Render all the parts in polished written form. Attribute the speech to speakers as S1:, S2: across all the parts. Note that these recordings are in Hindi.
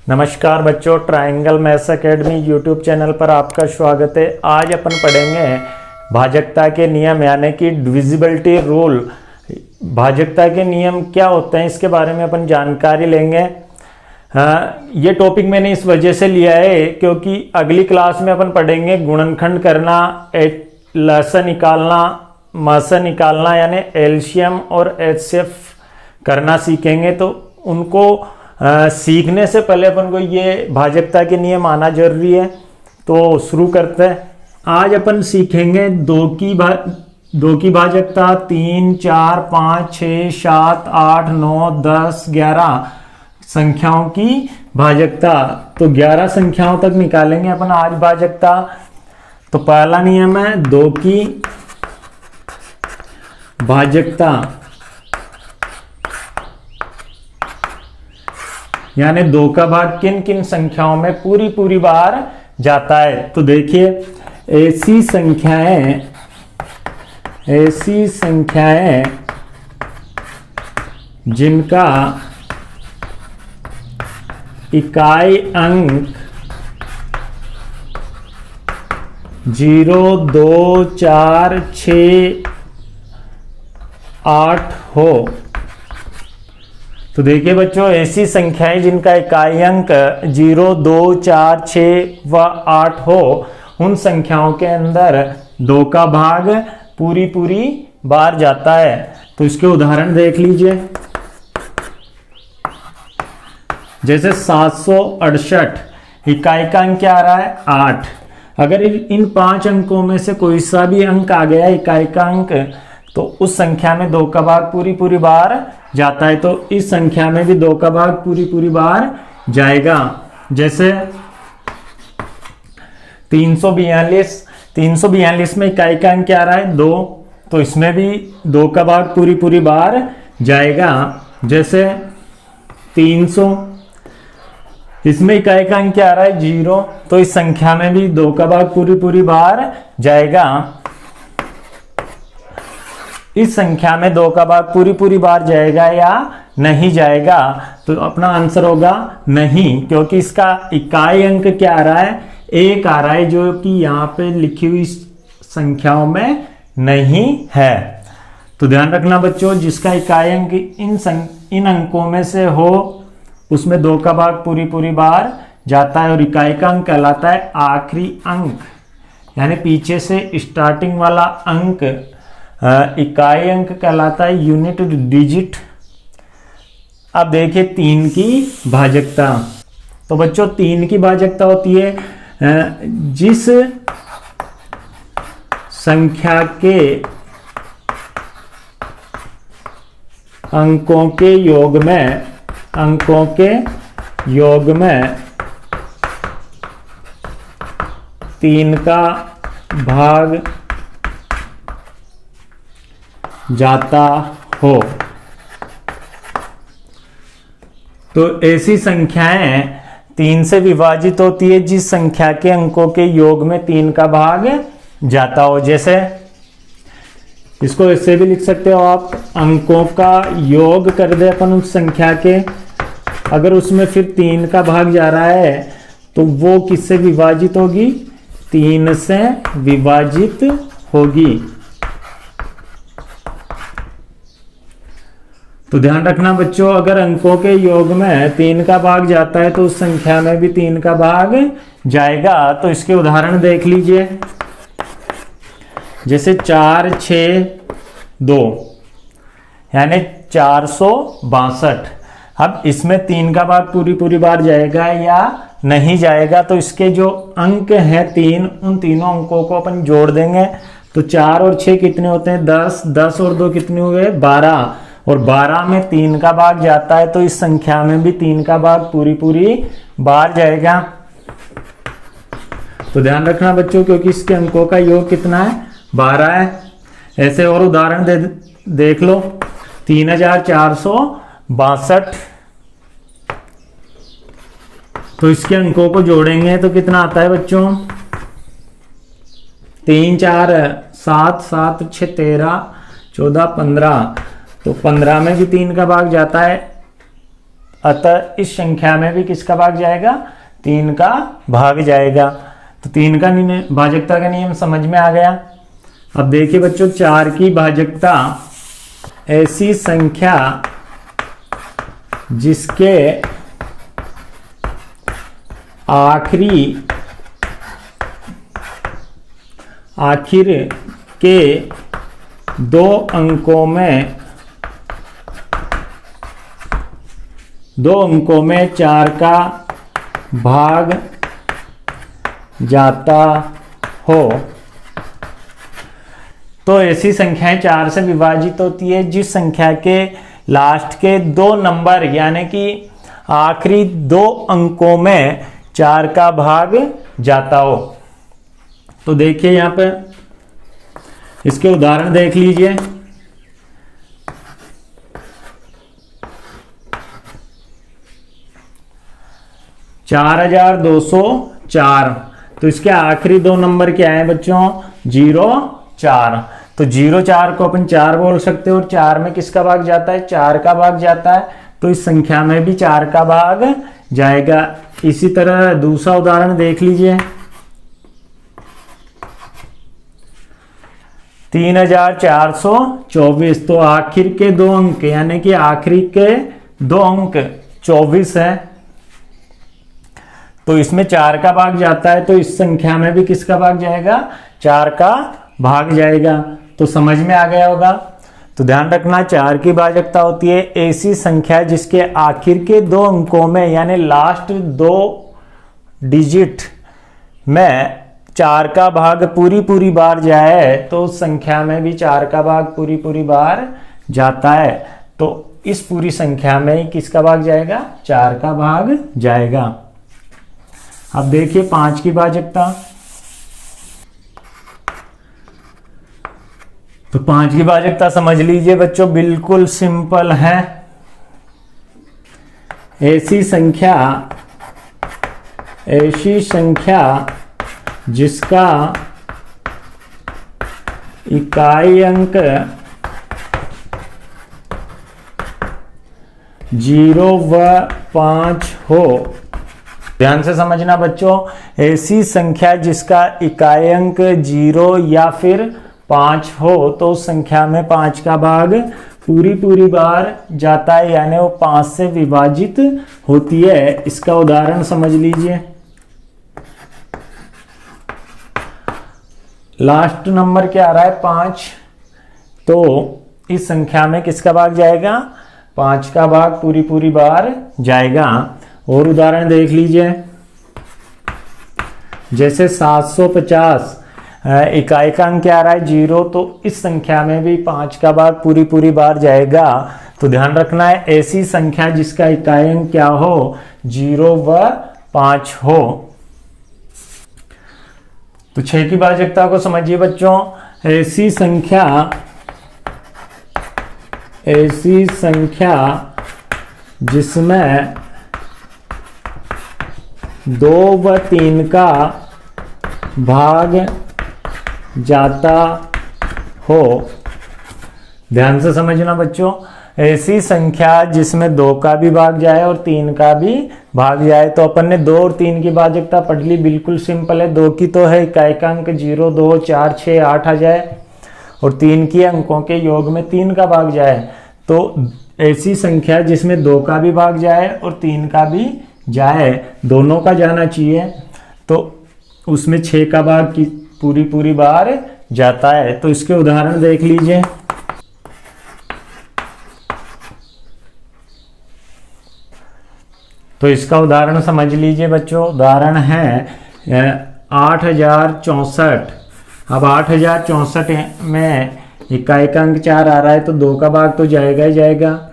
S1: नमस्कार बच्चों, triangle maths academy YouTube channel पर आपका स्वागत है। आज अपन पढ़ेंगे भाजकता के नियम यानी कि डिविजिबिलिटी रूल। भाजकता के नियम क्या होते हैं इसके बारे में अपन जानकारी लेंगे। ये टॉपिक मैंने इस वजह से लिया है क्योंकि अगली क्लास में अपन पढ़ेंगे गुणनखंड करना, लसा निकालना, मसा निकालना यानी एलसीएम और एचसीएफ करना सीखेंगे। तो उनको सीखने से पहले अपन को ये भाजकता के नियम आना जरूरी है। तो शुरू करते हैं। आज अपन सीखेंगे दो की भाजकता, 3, 4, 5, 6, 7, 8, 9, 10, 11 संख्याओं की भाजकता। तो 11 संख्याओं तक निकालेंगे अपन आज भाजकता। तो पहला नियम है दो की भाजकता यानी दो का भाग किन किन संख्याओं में पूरी बार जाता है। तो देखिए, ऐसी संख्याएं जिनका इकाई अंक 0, 2, 4, 6, 8 हो। तो देखिए बच्चों, ऐसी संख्याएं जिनका इकाई अंक 0, 2, 4, 6 व 8 हो, उन संख्याओं के अंदर दो का भाग पूरी बार जाता है। तो इसके उदाहरण देख लीजिए। जैसे 768 इकाई का अंक क्या आ रहा है 8। अगर इन 5 अंकों में से कोई सा भी अंक आ गया इकाई का अंक, तो उस संख्या में दो का भाग पूरी बार जाता है। तो इस संख्या में भी दो का भाग पूरी बार जाएगा। जैसे 342 में इकाई का अंक क्या आ रहा है 2, तो इसमें भी दो का भाग पूरी बार जाएगा। जैसे 300, इसमें इकाई का अंक क्या आ रहा है 0, तो इस संख्या में भी दो का भाग पूरी बार जाएगा। इस संख्या में दो का भाग पूरी बार जाएगा या नहीं जाएगा? तो अपना आंसर होगा नहीं, क्योंकि इसका इकाई अंक क्या आ रहा है 1 आ रहा है, जो कि यहाँ पे लिखी हुई संख्याओं में नहीं है। तो ध्यान रखना बच्चों, जिसका इकाई अंक इन अंकों में से हो उसमें दो का भाग पूरी बार जाता है। और इकाई का अंक कहलाता है आखिरी अंक, यानी पीछे से स्टार्टिंग वाला अंक इकाई अंक कहलाता है, यूनिट डिजिट। अब देखिए 3 की भाजकता। तो बच्चों 3 की भाजकता होती है जिस संख्या के अंकों के योग में 3 का भाग जाता हो। तो ऐसी संख्याएं 3 से विभाजित होती है जिस संख्या के अंकों के योग में 3 का भाग जाता हो। जैसे इसको ऐसे भी लिख सकते हो आप, अंकों का योग कर दे अपन उस संख्या के, अगर उसमें फिर 3 का भाग जा रहा है तो वो किससे विभाजित होगी? 3 से विभाजित होगी। तो ध्यान रखना बच्चों, अगर अंकों के योग में 3 का भाग जाता है तो उस संख्या में भी 3 का भाग जाएगा। तो इसके उदाहरण देख लीजिए। जैसे 4, 6, 2 यानी 462। अब इसमें 3 का भाग पूरी बार जाएगा या नहीं जाएगा? तो इसके जो अंक हैं 3, उन तीनों अंकों को अपन जोड़ देंगे। तो 4 और 6 कितने होते हैं 10, 10 और 2 कितने हुए 12, और 12 में 3 का भाग जाता है तो इस संख्या में भी 3 का भाग पूरी बार जाएगा। तो ध्यान रखना बच्चों, क्योंकि इसके अंकों का योग कितना है 12 है। ऐसे और उदाहरण देख लो। 3462, तो इसके अंकों को जोड़ेंगे तो कितना आता है बच्चों 3, 4, 7, 7, 6, 13, 14, 15। तो 15 में भी 3 का भाग जाता है। अतः इस संख्या में भी किसका भाग जाएगा? 3 का भाग जाएगा। तो 3 का भाजकता का नियम समझ में आ गया। अब देखिए बच्चों, 4 की भाजकता ऐसी संख्या जिसके आखिर के 2 अंकों में 4 का भाग जाता हो। तो ऐसी संख्याएं 4 से विभाजित होती है जिस संख्या के लास्ट के 2 नंबर यानी कि आखिरी 2 अंकों में 4 का भाग जाता हो। तो देखिए यहां पे इसके उदाहरण देख लीजिए। 4204, तो इसके आखिरी 2 नंबर क्या है बच्चों? 04। तो 04 को अपन 4 बोल सकते हो और 4 में किसका भाग जाता है? 4 का भाग जाता है। तो इस संख्या में भी 4 का भाग जाएगा। इसी तरह दूसरा उदाहरण देख लीजिए। 3424, तो आखिर के 2 अंक यानी कि आखिरी के 2 अंक 24 है। तो इसमें 4 का भाग जाता है। तो इस संख्या में भी किसका भाग जाएगा? 4 का भाग जाएगा। तो समझ में आ गया होगा। तो ध्यान रखना, 4 की भाजकता होती है ऐसी संख्या जिसके आखिर के 2 अंकों में यानी लास्ट 2 डिजिट में 4 का भाग पूरी बार जाए तो उस संख्या में भी 4 का भाग पूरी बार जाता है। तो इस पूरी संख्या में किसका भाग जाएगा? 4 का भाग जाएगा। अब देखिए 5 की भाजकता। तो 5 की भाजकता समझ लीजिए बच्चों, बिल्कुल सिंपल है। ऐसी संख्या जिसका इकाई अंक 0 व 5 हो। ध्यान से समझना बच्चों, ऐसी संख्या जिसका इकाई अंक 0 या फिर 5 हो तो उस संख्या में 5 का भाग पूरी बार जाता है यानी वो 5 से विभाजित होती है। इसका उदाहरण समझ लीजिए। लास्ट नंबर क्या आ रहा है? 5। तो इस संख्या में किसका भाग जाएगा? 5 का भाग पूरी बार जाएगा। और उदाहरण देख लीजिए, जैसे 750 इकाई का अंक क्या आ रहा है? 0। तो इस संख्या में भी 5 का भाग पूरी बार जाएगा। तो ध्यान रखना है, ऐसी संख्या जिसका इकाई अंक क्या हो? 0 व 5 हो। तो 6 की भाजकता को समझिए बच्चों। ऐसी संख्या जिसमें 2 व 3 का भाग जाता हो। ध्यान से समझना बच्चों, ऐसी संख्या जिसमें 2 का भी भाग जाए और 3 का भी भाग जाए। तो अपन ने 2 और 3 की भाजकता पढ़ ली, बिल्कुल सिंपल है। 2 की तो है इकाई का अंक 0, 2, 4, 6, 8 आ जाए और 3 की अंकों के योग में 3 का भाग जाए। तो ऐसी संख्या जिसमें 2 का भी भाग जाए और 3 का भी जाए, दोनों का जाना चाहिए, तो उसमें 6 का भाग की पूरी बार जाता है। तो इसके उदाहरण देख लीजिए। तो इसका उदाहरण समझ लीजिए बच्चों। उदाहरण है 8064। अब 8064 में इकाई का अंक 4 आ रहा है तो 2 का भाग तो जाएगा ही जाएगा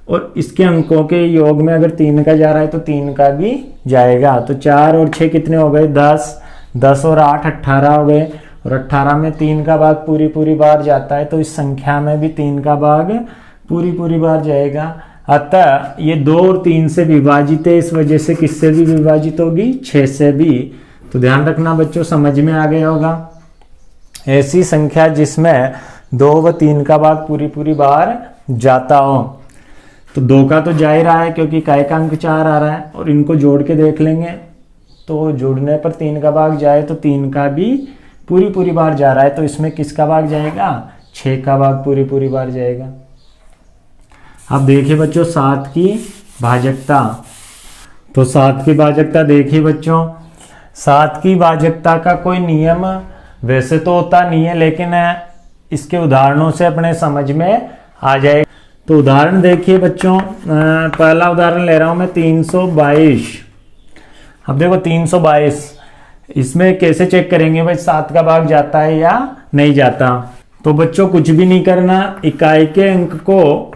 S1: और इसके अंकों के योग में अगर 3 का जा रहा है तो 3 का भी जाएगा। तो 4 और 6 कितने हो गए? 10। 10 और 8 18 हो गए और 18 में 3 का भाग पूरी बार जाता है। तो इस संख्या में भी 3 का भाग पूरी बार जाएगा। अतः ये 2 और 3 से विभाजित है, इस वजह से किससे भी विभाजित होगी? 6 से भी। तो ध्यान रखना बच्चों, समझ में आ गया होगा। ऐसी संख्या जिसमें 2 व 3 का भाग पूरी बार जाता हो। तो 2 का तो जा ही रहा है क्योंकि इकाई का अंक 4 आ रहा है, और इनको जोड़ के देख लेंगे तो जुड़ने पर 3 का भाग जाए तो 3 का भी पूरी बार जा रहा है, तो इसमें किसका भाग जाएगा, 6 का भाग पूरी बार जाएगा। अब देखिए बच्चों 7 की भाजकता, तो 7 की भाजकता देखिए बच्चों, 7 की भाजकता का कोई नियम वैसे तो होता नहीं है, लेकिन इसके उदाहरणों से अपने समझ में आ जाएगा। तो उदाहरण देखिए बच्चों, पहला उदाहरण ले रहा हूं मैं 322। अब देखो 322, इसमें कैसे चेक करेंगे भाई 7 का भाग जाता है या नहीं जाता। तो बच्चों कुछ भी नहीं करना, इकाई के अंक को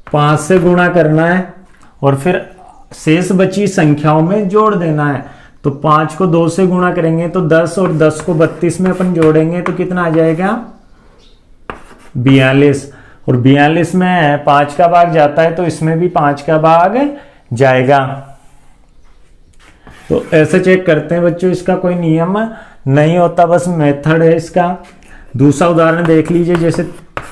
S1: 5 से गुणा करना है और फिर शेष बची संख्याओं में जोड़ देना है। तो 5 को 2 से गुणा करेंगे तो 10, और 10 को 32 में अपन जोड़ेंगे तो कितना आ जाएगा, 42। और 42 में 5 का भाग जाता है तो इसमें भी 5 का भाग जाएगा। तो ऐसे चेक करते हैं बच्चों, इसका कोई नियम नहीं होता, बस मेथड है इसका। दूसरा उदाहरण देख लीजिए, जैसे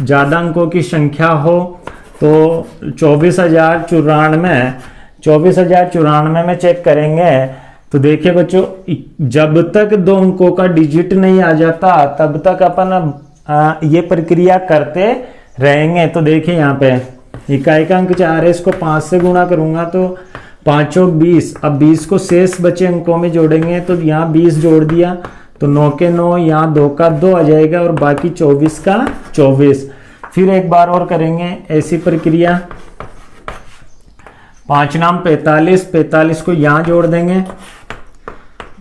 S1: ज्यादा अंकों की संख्या हो तो 24,094 में चेक करेंगे। तो देखिए बच्चों, जब तक 2 अंकों का डिजिट नहीं आ जाता तब तक अपन ये प्रक्रिया करते रहेंगे। तो देखिए यहाँ पे इकाई का अंक 4 है, इसको 5 से गुणा करूंगा तो 5 और 20। अब 20 को शेष बचे अंकों में जोड़ेंगे तो यहाँ 20 जोड़ दिया तो 9 के 9, यहाँ 2 का 2 आ जाएगा और बाकी 24 का 24। फिर एक बार और करेंगे ऐसी प्रक्रिया, 5 नाम 45, 45 को यहाँ जोड़ देंगे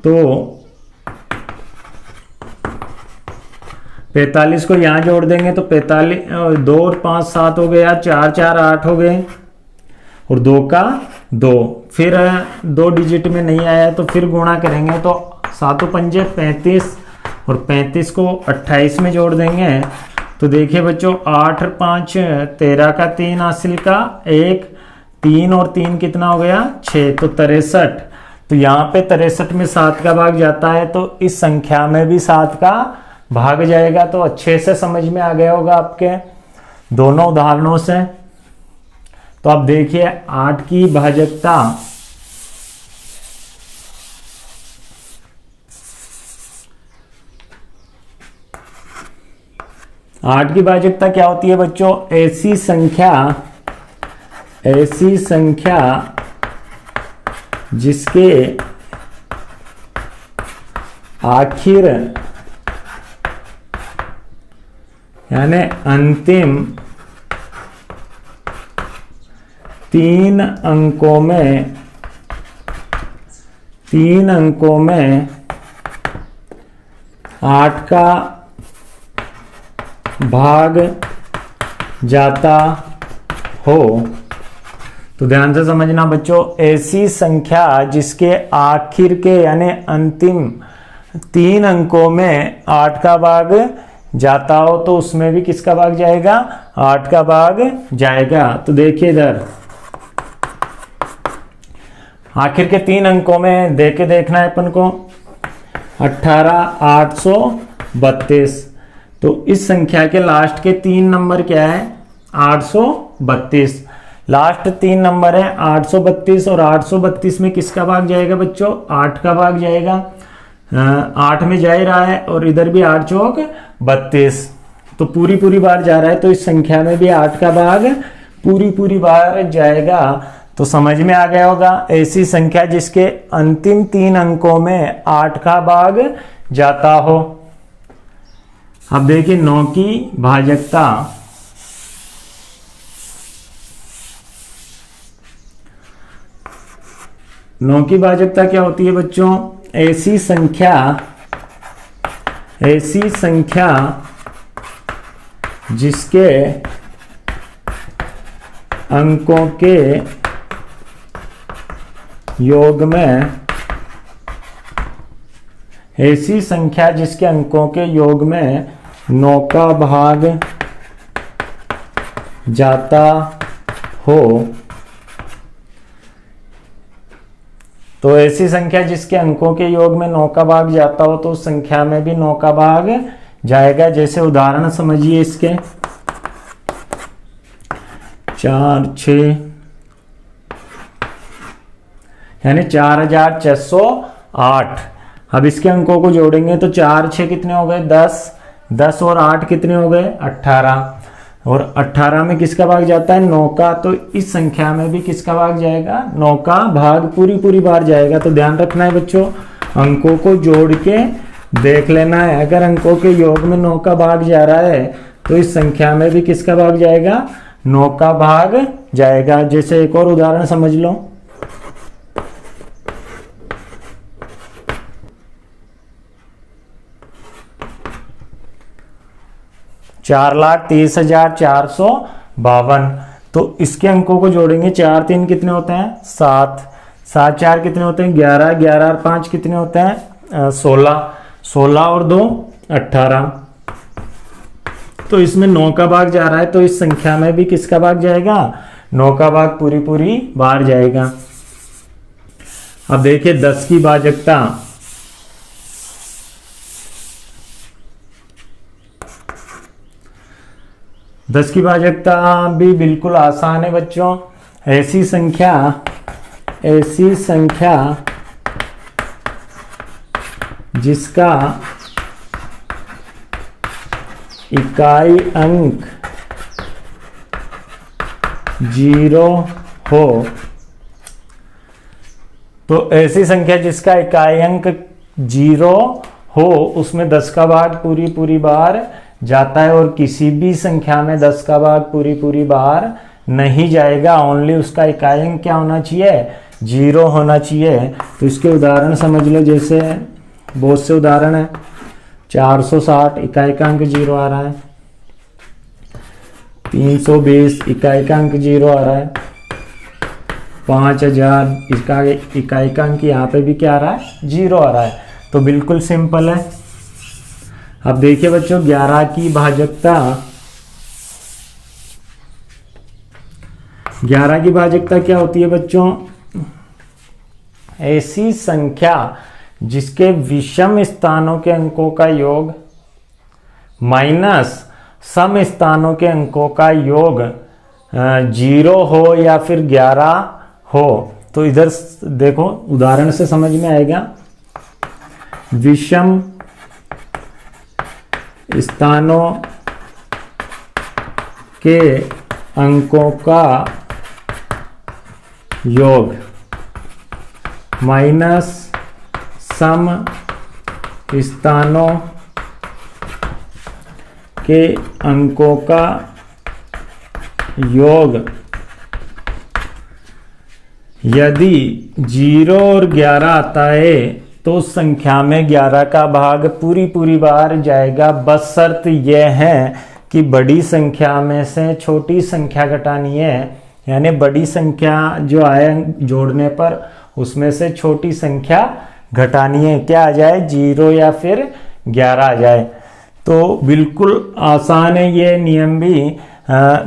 S1: तो 45 को यहाँ जोड़ देंगे तो 45, 2 और 5 7 हो गया, 4 4 8 हो गए और 2 का 2। फिर 2 डिजिट में नहीं आया तो फिर गुणा करेंगे तो 7 पंजे 35 और 35 को 28 में जोड़ देंगे। तो देखिए बच्चों 8 और 5 13 का 3 हासिल का 1, 3 और 3 कितना हो गया 6, तो 63। तो यहाँ पे 63 में 7 का भाग जाता है तो इस संख्या में भी 7 का भाग जाएगा। तो अच्छे से समझ में आ गया होगा आपके दोनों उदाहरणों से। तो अब देखिए 8 की भाजकता, आठ की भाजकता क्या होती है बच्चों, ऐसी संख्या जिसके आखिर यानी अंतिम 3 अंकों में 8 का भाग जाता हो। तो ध्यान से समझना बच्चों, ऐसी संख्या जिसके आखिर के यानी अंतिम 3 अंकों में 8 का भाग जाता हो तो उसमें भी किसका भाग जाएगा, 8 का भाग जाएगा। तो देखिए इधर आखिर के 3 अंकों में देके देखना है अपन को, 18,832। तो इस संख्या के लास्ट के 3 नंबर क्या है, 832। लास्ट 3 नंबर है 832 और 832 में किसका भाग जाएगा बच्चों, 8 का भाग जाएगा। 8 में जा ही रहा है और इधर भी 8 चौक 32, तो पूरी बार जा रहा है। तो इस संख्या में भी 8 का भाग पूरी बार जाएगा। तो समझ में आ गया होगा, ऐसी संख्या जिसके अंतिम 3 अंकों में 8 का भाग जाता हो। अब देखिए 9 की भाजकता, नौ की भाजकता क्या होती है बच्चों, ऐसी संख्या जिसके अंकों के योग में, ऐसी संख्या जिसके अंकों के योग में 9 का भाग जाता हो। तो ऐसी संख्या जिसके अंकों के योग में 9 का भाग जाता हो तो उस संख्या में भी 9 का भाग जाएगा। जैसे उदाहरण समझिए इसके, 4 6 यानी 4608। अब इसके अंकों को जोड़ेंगे तो 4 6 कितने हो गए 10, 10 और 8 कितने हो गए 18, और 18 में किसका भाग जाता है 9 का, तो इस संख्या में भी किसका भाग जाएगा 9 का भाग पूरी बार जाएगा। तो ध्यान रखना है बच्चों, अंकों को जोड़ के देख लेना है। अगर अंकों के योग में 9 का भाग जा रहा है तो इस संख्या में भी किसका भाग जाएगा 9 का भाग जाएगा। जैसे एक और उदाहरण समझ लो, $4,30,452। तो इसके अंकों को जोड़ेंगे, 4 3 कितने होते हैं 7, 7 4 कितने होते हैं 11, 11 और 5 कितने होते हैं 16, 16 और 2 18। तो इसमें 9 का भाग जा रहा है तो इस संख्या में भी किसका भाग जाएगा 9 का भाग पूरी बार जाएगा। अब देखिए 10 की भाजकता, 10 की भाजकता भी बिल्कुल आसान है बच्चों। ऐसी संख्या जिसका इकाई अंक 0 हो, तो ऐसी संख्या जिसका इकाई अंक 0 हो उसमें 10 का भाग पूरी बार जाता है, और किसी भी संख्या में 10 का भाग पूरी बार नहीं जाएगा। ओनली उसका इकाई अंक क्या होना चाहिए 0 होना चाहिए। तो इसके उदाहरण समझ लो, जैसे बहुत से उदाहरण है। 460 इकाई का अंक 0 आ रहा है, 320 इकाई का अंक 0 आ रहा है, 5000 इसका इकाई का अंक यहाँ पे भी क्या आ रहा है 0 आ रहा है। तो बिल्कुल सिंपल है। अब देखिए बच्चों 11 की भाजकता, 11 की भाजकता क्या होती है बच्चों, ऐसी संख्या जिसके विषम स्थानों के अंकों का योग माइनस सम स्थानों के अंकों का योग 0 हो या फिर 11 हो। तो इधर देखो उदाहरण से समझ में आएगा। विषम स्थानों के अंकों का योग माइनस सम स्थानों के अंकों का योग यदि 0 और 11 आता है तो उस संख्या में 11 का भाग पूरी बार जाएगा। बस शर्त यह है कि बड़ी संख्या में से छोटी संख्या घटानी है, यानी बड़ी संख्या जो आए जोड़ने पर उसमें से छोटी संख्या घटानी है। क्या आ जाए 0 या फिर 11 आ जाए। तो बिल्कुल आसान है ये नियम भी।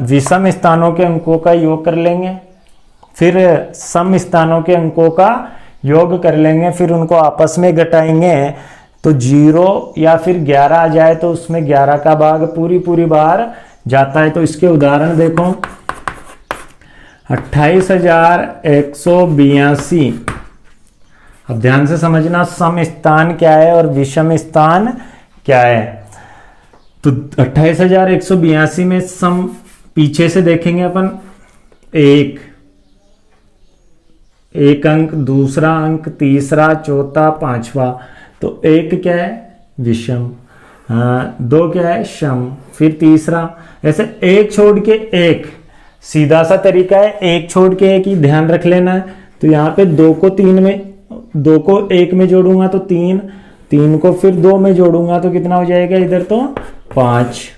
S1: विषम स्थानों के अंकों का योग कर लेंगे, फिर सम स्थानों के अंकों का योग कर लेंगे, फिर उनको आपस में घटाएंगे तो 0 या फिर 11 आ जाए तो उसमें 11 का भाग पूरी बार जाता है। तो इसके उदाहरण देखो, 28,182। अब ध्यान से समझना सम स्थान क्या है और विषम स्थान क्या है। तो 28,182 में सम पीछे से देखेंगे अपन, एक अंक, दूसरा अंक, तीसरा, चौथा, पांचवा। तो 1 क्या है विषम, 2 क्या है सम, फिर तीसरा। ऐसे एक छोड़ के एक, सीधा सा तरीका है, एक छोड़ के एक ही ध्यान रख लेना है। तो यहाँ पे 2 को 1 में जोड़ूंगा तो 3, 3 को फिर 2 में जोड़ूंगा तो कितना हो जाएगा इधर तो 5।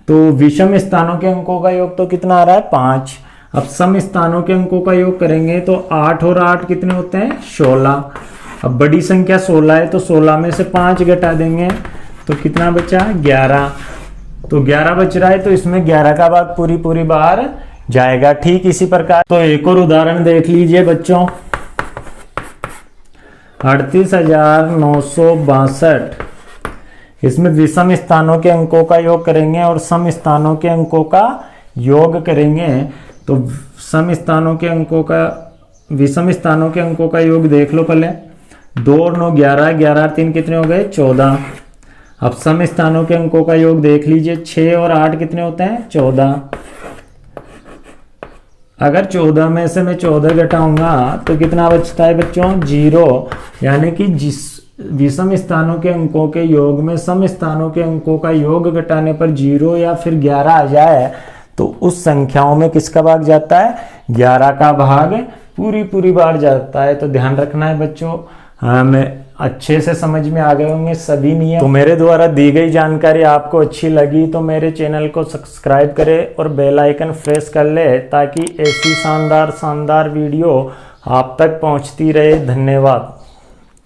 S1: तो विषम स्थानों के अंकों का योग तो कितना आ रहा है 5। अब सम स्थानों के अंकों का योग करेंगे तो 8 और 8 कितने होते हैं 16। अब बड़ी संख्या 16 है तो 16 में से 5 घटा देंगे तो कितना बचा 11। तो 11 बच रहा है तो इसमें 11 का भाग पूरी बार जाएगा। ठीक इसी प्रकार तो एक और उदाहरण देख लीजिए बच्चों, 38,962। इसमें विषम स्थानों के अंकों का योग करेंगे और सम स्थानों के अंकों का योग करेंगे तो सम स्थानों के अंकों का विषम स्थानों के अंकों का योग देख लो पहले। 2 और 9 11, 11 और 3 कितने हो गए 14। अब सम स्थानों के अंकों का योग देख लीजिए, 6 और 8 कितने होते हैं 14। अगर 14 में से मैं 14 घटाऊंगा तो कितना बचता है बच्चों 0। यानी कि जिस विषम स्थानों के अंकों के योग में सम स्थानों के अंकों का योग घटाने पर 0 या फिर 11 आ जाए तो उस संख्याओं में किसका भाग जाता है 11 का भाग पूरी बार जाता है। तो ध्यान रखना है बच्चों। मैं अच्छे से समझ में आ गए होंगे सभी नियम। तो मेरे द्वारा दी गई जानकारी आपको अच्छी लगी तो मेरे चैनल को सब्सक्राइब करें और बेल आइकन प्रेस कर ले ताकि ऐसी शानदार वीडियो आप तक पहुंचती रहे। धन्यवाद।